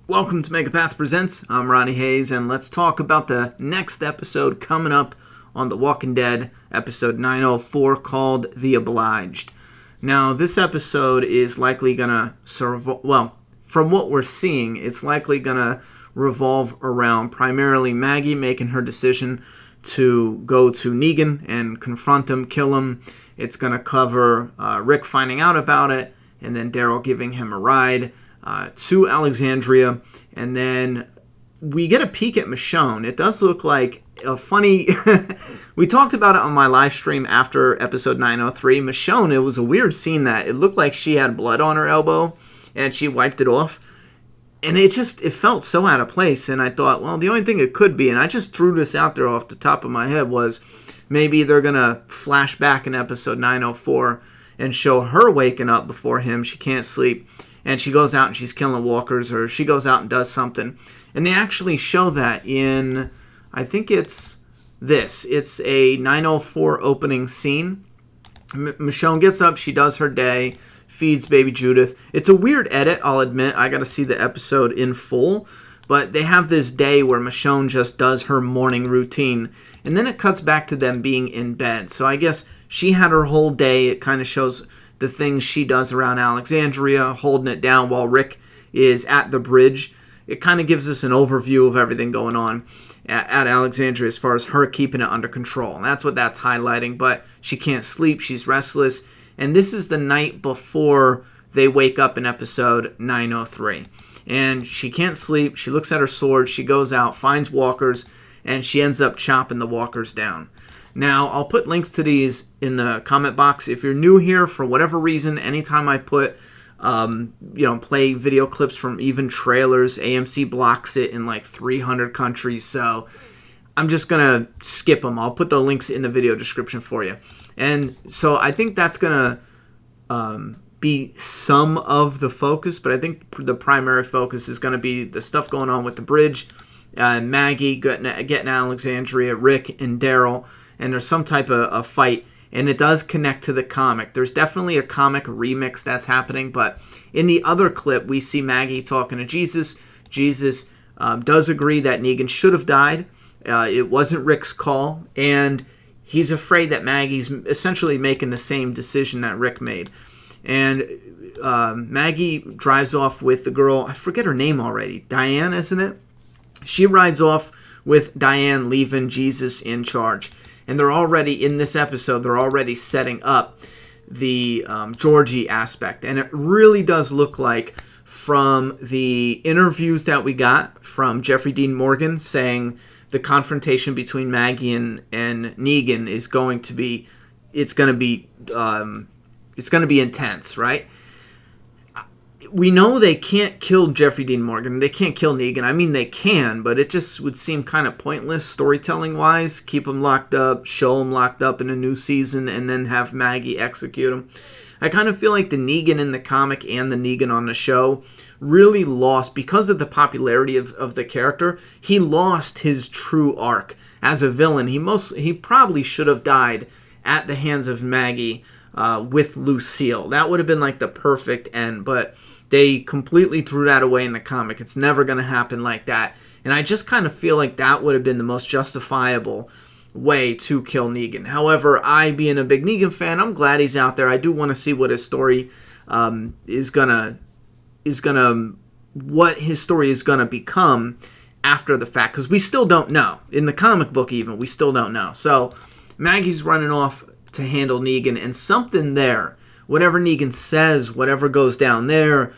Welcome to Megapath Presents. I'm Ronnie Hayes, and let's talk about the next episode coming up on The Walking Dead, episode 904, called The Obliged. Now, this episode is likely gonna from what we're seeing, it's likely gonna revolve around primarily Maggie making her decision to go to Negan and confront him, kill him. It's gonna cover Rick finding out about it, and then Daryl giving him a ride to Alexandria, and then we get a peek at Michonne. It does look like a funny... We talked about it on my live stream after episode 903. Michonne, it was a weird scene that it looked like she had blood on her elbow, and she wiped it off. And it felt so out of place, and I thought, well, the only thing it could be, and I just threw this out there off the top of my head, was maybe they're going to flash back in episode 904 and show her waking up before him. She can't sleep. And she goes out and she's killing walkers, or she goes out and does something. And they actually show that in, I think it's this. It's a 904 opening scene. Michonne gets up, she does her day, feeds baby Judith. It's a weird edit, I'll admit. I got to see the episode in full. But they have this day where Michonne just does her morning routine. And then it cuts back to them being in bed. So I guess she had her whole day. It kind of shows the things she does around Alexandria, holding it down while Rick is at the bridge. It kind of gives us an overview of everything going on at Alexandria as far as her keeping it under control. And that's what that's highlighting, but she can't sleep, she's restless, and this is the night before they wake up in episode 903. And she can't sleep, she looks at her sword, she goes out, finds walkers, and she ends up chopping the walkers down. Now, I'll put links to these in the comment box. If you're new here, for whatever reason, anytime I put, play video clips from even trailers, AMC blocks it in like 300 countries, so I'm just going to skip them. I'll put the links in the video description for you. And so I think that's going to be some of the focus, but I think the primary focus is going to be the stuff going on with the bridge, Maggie getting Alexandria, Rick and Daryl, and there's some type of a fight, and it does connect to the comic. There's definitely a comic remix that's happening, but in the other clip, we see Maggie talking to Jesus. Jesus does agree that Negan should have died. It wasn't Rick's call, and he's afraid that Maggie's essentially making the same decision that Rick made. And Maggie drives off with the girl, I forget her name already, Diane, isn't it? She rides off with Diane, leaving Jesus in charge. And they're already, in this episode, they're already setting up the Georgie aspect. And it really does look like, from the interviews that we got from Jeffrey Dean Morgan, saying the confrontation between Maggie and Negan is going to be, it's going to be intense, right? We know they can't kill Jeffrey Dean Morgan. They can't kill Negan. I mean, they can, but it just would seem kind of pointless storytelling-wise. Keep them locked up, show them locked up in a new season, and then have Maggie execute them. I kind of feel like the Negan in the comic and the Negan on the show really lost, because of the popularity of the character, he lost his true arc. As a villain, he probably should have died at the hands of Maggie with Lucille. That would have been like the perfect end, but they completely threw that away in the comic. It's never going to happen like that. And I just kind of feel like that would have been the most justifiable way to kill Negan. However, I, being a big Negan fan, I'm glad he's out there. I do want to see what his story what his story is gonna become after the fact, because we still don't know. In the comic book, even, we still don't know. So Maggie's running off to handle Negan, and something there, whatever Negan says, whatever goes down there,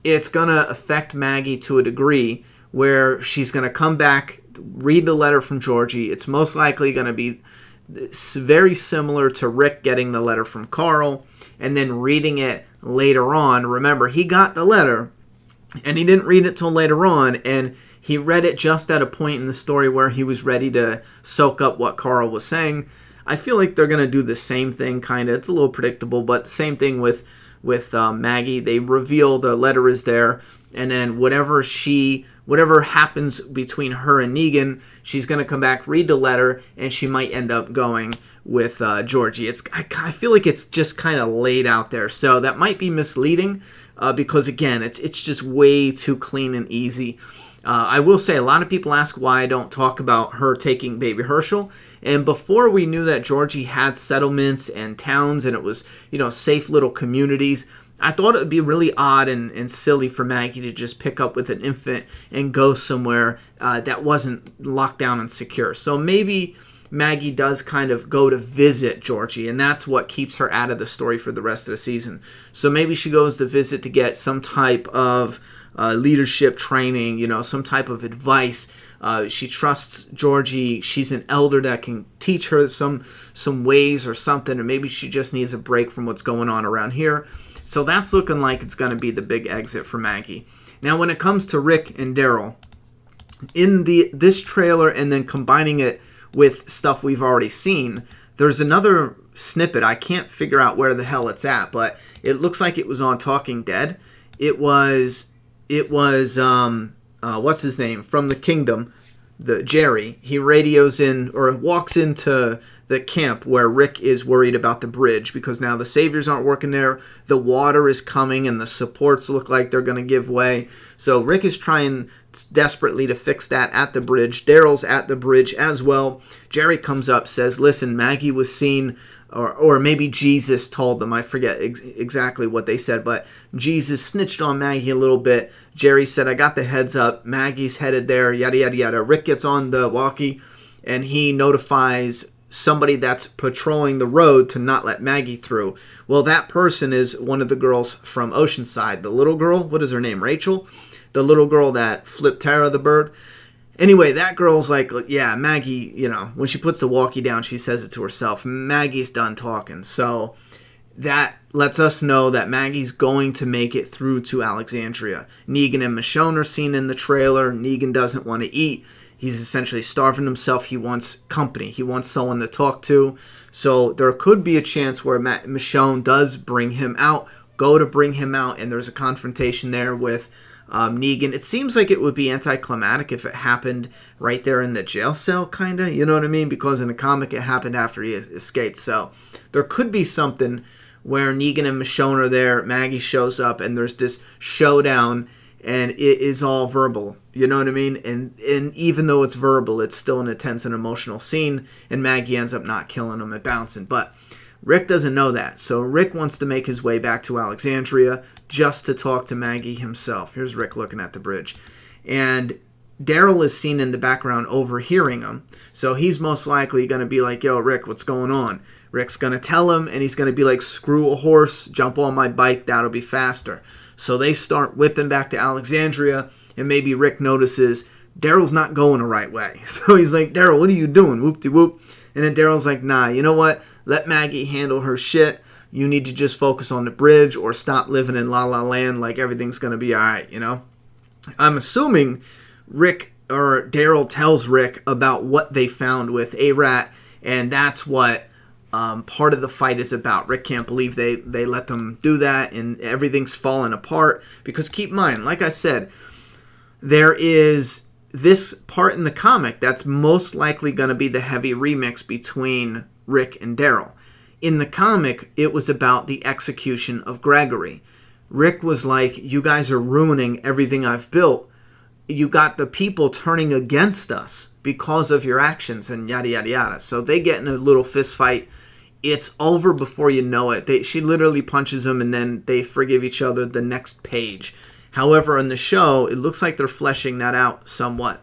it's going to affect Maggie to a degree where she's going to come back, read the letter from Georgie. It's most likely going to be very similar to Rick getting the letter from Carl and then reading it later on. Remember, he got the letter and he didn't read it till later on, and he read it just at a point in the story where he was ready to soak up what Carl was saying. I feel like they're going to do the same thing, kind of. It's a little predictable, but same thing with Maggie. They reveal the letter is there, and then whatever happens between her and Negan, she's going to come back, read the letter, and she might end up going with Georgie. I feel like it's just kind of laid out there, so that might be misleading. because, again, it's just way too clean and easy. I will say a lot of people ask why I don't talk about her taking baby Herschel. And before we knew that Georgie had settlements and towns and it was, safe little communities, I thought it would be really odd and silly for Maggie to just pick up with an infant and go somewhere that wasn't locked down and secure. So maybe Maggie does kind of go to visit Georgie, and that's what keeps her out of the story for the rest of the season. So maybe she goes to visit to get some type of leadership training, some type of advice. She trusts Georgie. She's an elder that can teach her some ways or something, or maybe she just needs a break from what's going on around here. So that's looking like it's going to be the big exit for Maggie. Now, when it comes to Rick and Daryl, in this trailer and then combining it with stuff we've already seen, there's another snippet. I can't figure out where the hell it's at, but it looks like it was on Talking Dead. It was what's his name from the Kingdom, the Jerry. He radios in or walks into the camp where Rick is worried about the bridge because now the saviors aren't working there. The water is coming and the supports look like they're going to give way. So Rick is trying desperately to fix that at the bridge. Daryl's at the bridge as well. Jerry comes up, says, listen, Maggie was seen, or maybe Jesus told them. I forget exactly what they said, but Jesus snitched on Maggie a little bit. Jerry said, I got the heads up. Maggie's headed there, yada, yada, yada. Rick gets on the walkie and he notifies somebody that's patrolling the road to not let Maggie through. Well, that person is one of the girls from Oceanside. The little girl, what is her name? Rachel? The little girl that flipped Tara the bird. Anyway, that girl's like, yeah, Maggie, when she puts the walkie down, she says it to herself. Maggie's done talking. So that lets us know that Maggie's going to make it through to Alexandria. Negan and Michonne are seen in the trailer. Negan doesn't want to eat. He's essentially starving himself. He wants company. He wants someone to talk to. So there could be a chance where Michonne does bring him out, go to bring him out, and there's a confrontation there with Negan. It seems like it would be anticlimactic if it happened right there in the jail cell, kind of. You know what I mean? Because in the comic, it happened after he escaped. So there could be something where Negan and Michonne are there, Maggie shows up, and there's this showdown, and it is all verbal. You know what I mean? And even though it's verbal, it's still an intense and emotional scene, and Maggie ends up not killing him and bouncing. But Rick doesn't know that, so Rick wants to make his way back to Alexandria just to talk to Maggie himself. Here's Rick looking at the bridge. And Daryl is seen in the background overhearing him, so he's most likely going to be like, yo, Rick, what's going on? Rick's going to tell him, and he's going to be like, screw a horse, jump on my bike, that'll be faster. So they start whipping back to Alexandria, and maybe Rick notices Daryl's not going the right way. So he's like, Daryl, what are you doing? Whoop-de-whoop. And then Daryl's like, nah, you know what? Let Maggie handle her shit. You need to just focus on the bridge or stop living in La La Land like everything's going to be all right, I'm assuming Rick or Daryl tells Rick about what they found with A-Rat, and that's what part of the fight is about. Rick can't believe they let them do that, and everything's falling apart. Because keep in mind, like I said, there is this part in the comic that's most likely going to be the heavy remix between Rick and Daryl. In the comic, it was about the execution of Gregory. Rick was like, you guys are ruining everything I've built. You got the people turning against us because of your actions and yada, yada, yada. So they get in a little fist fight. It's over before you know it. She literally punches him and then they forgive each other the next page. However, in the show, it looks like they're fleshing that out somewhat.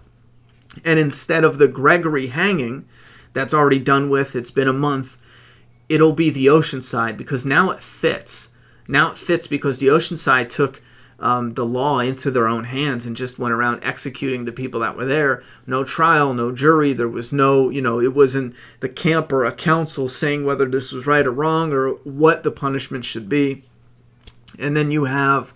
And instead of the Gregory hanging, that's already done with, it's been a month, it'll be the Oceanside, because now it fits. Now it fits because the Oceanside took the law into their own hands and just went around executing the people that were there. No trial, no jury. There was no, it wasn't the camp or a council saying whether this was right or wrong or what the punishment should be. And then you have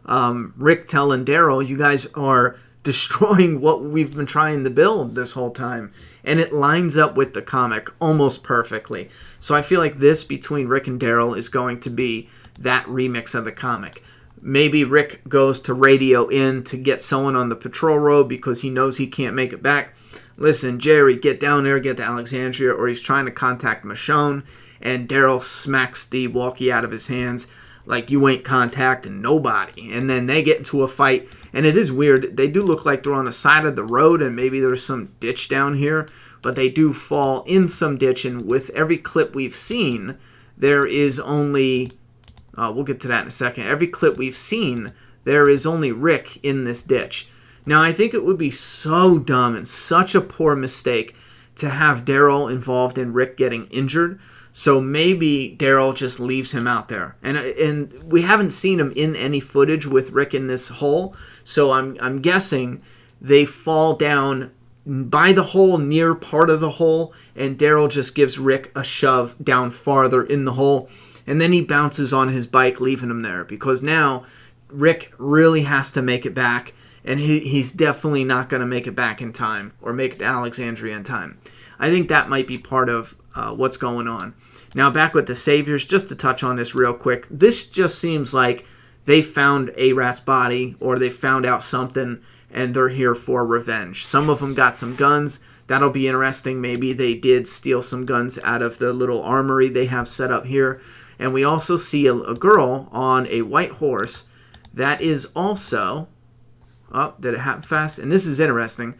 Rick telling Daryl, you guys are destroying what we've been trying to build this whole time. And it lines up with the comic almost perfectly. So I feel like this between Rick and Daryl is going to be that remix of the comic. Maybe Rick goes to radio in to get someone on the patrol road because he knows he can't make it back. Listen, Jerry, get down there, get to Alexandria, or he's trying to contact Michonne, and Daryl smacks the walkie out of his hands. like you ain't contacting nobody. And then they get into a fight, and it is weird. They do look like they're on the side of the road, and maybe there's some ditch down here, but they do fall in some ditch, and with every clip we've seen, there is only, we'll get to that in a second, every clip we've seen, there is only Rick in this ditch. Now, I think it would be so dumb and such a poor mistake to have Daryl involved in Rick getting injured. So maybe Daryl just leaves him out there. And we haven't seen him in any footage with Rick in this hole. So I'm guessing they fall down by the hole, near part of the hole, and Daryl just gives Rick a shove down farther in the hole. And then he bounces on his bike, leaving him there. Because now Rick really has to make it back. And he's definitely not going to make it back in time or make it to Alexandria in time. I think that might be part of what's going on. Now, back with the Saviors, just to touch on this real quick. This just seems like they found A-Rat's body or they found out something and they're here for revenge. Some of them got some guns. That'll be interesting. Maybe they did steal some guns out of the little armory they have set up here. And we also see a girl on a white horse that is also... Oh, did it happen fast? And this is interesting.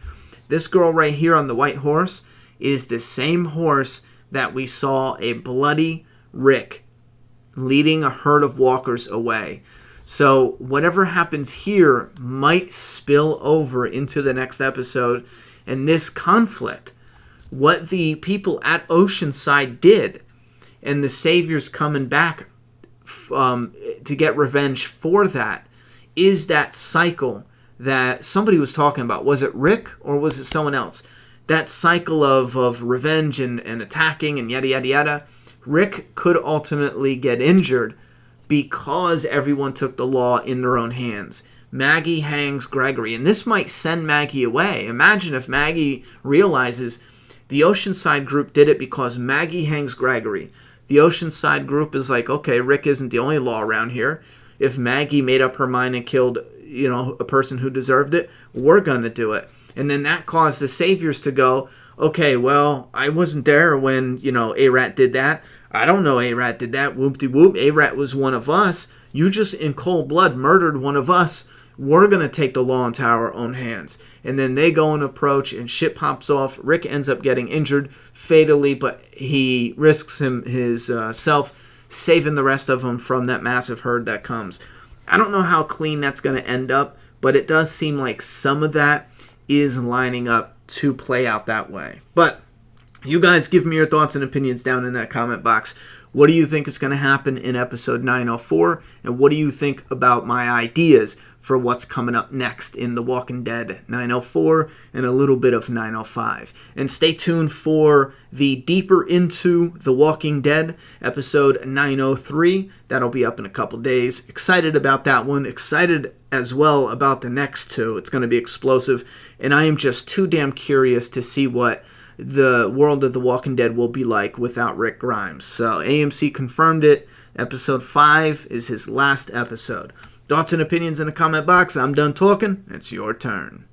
This girl right here on the white horse is the same horse that we saw a bloody Rick leading a herd of walkers away. So whatever happens here might spill over into the next episode. And this conflict, what the people at Oceanside did, and the Saviors coming back to get revenge for that, is that cycle that somebody was talking about. Was it Rick or was it someone else? That cycle of revenge and attacking and yada, yada, yada. Rick could ultimately get injured because everyone took the law in their own hands. Maggie hangs Gregory, and this might send Maggie away. Imagine if Maggie realizes the Oceanside group did it because Maggie hangs Gregory. The Oceanside group is like, okay, Rick isn't the only law around here. If Maggie made up her mind and killed a person who deserved it, we're going to do it. And then that caused the Saviors to go, okay, well, I wasn't there when, A-Rat did that. I don't know A-Rat did that. Whoop-de-whoop. A-Rat was one of us. You just in cold blood murdered one of us. We're going to take the law into our own hands. And then they go and approach, and shit pops off. Rick ends up getting injured fatally, but he risks his self, saving the rest of them from that massive herd that comes. I don't know how clean that's going to end up, but it does seem like some of that is lining up to play out that way. But you guys give me your thoughts and opinions down in that comment box. What do you think is going to happen in episode 904? And what do you think about my ideas for what's coming up next in The Walking Dead 904 and a little bit of 905? And stay tuned for the Deeper Into The Walking Dead episode 903. That'll be up in a couple days. Excited about that one. Excited as well about the next two. It's going to be explosive. And I am just too damn curious to see what the world of The Walking Dead will be like without Rick Grimes. So AMC confirmed it. Episode 5 is his last episode. Thoughts and opinions in the comment box. I'm done talking. It's your turn.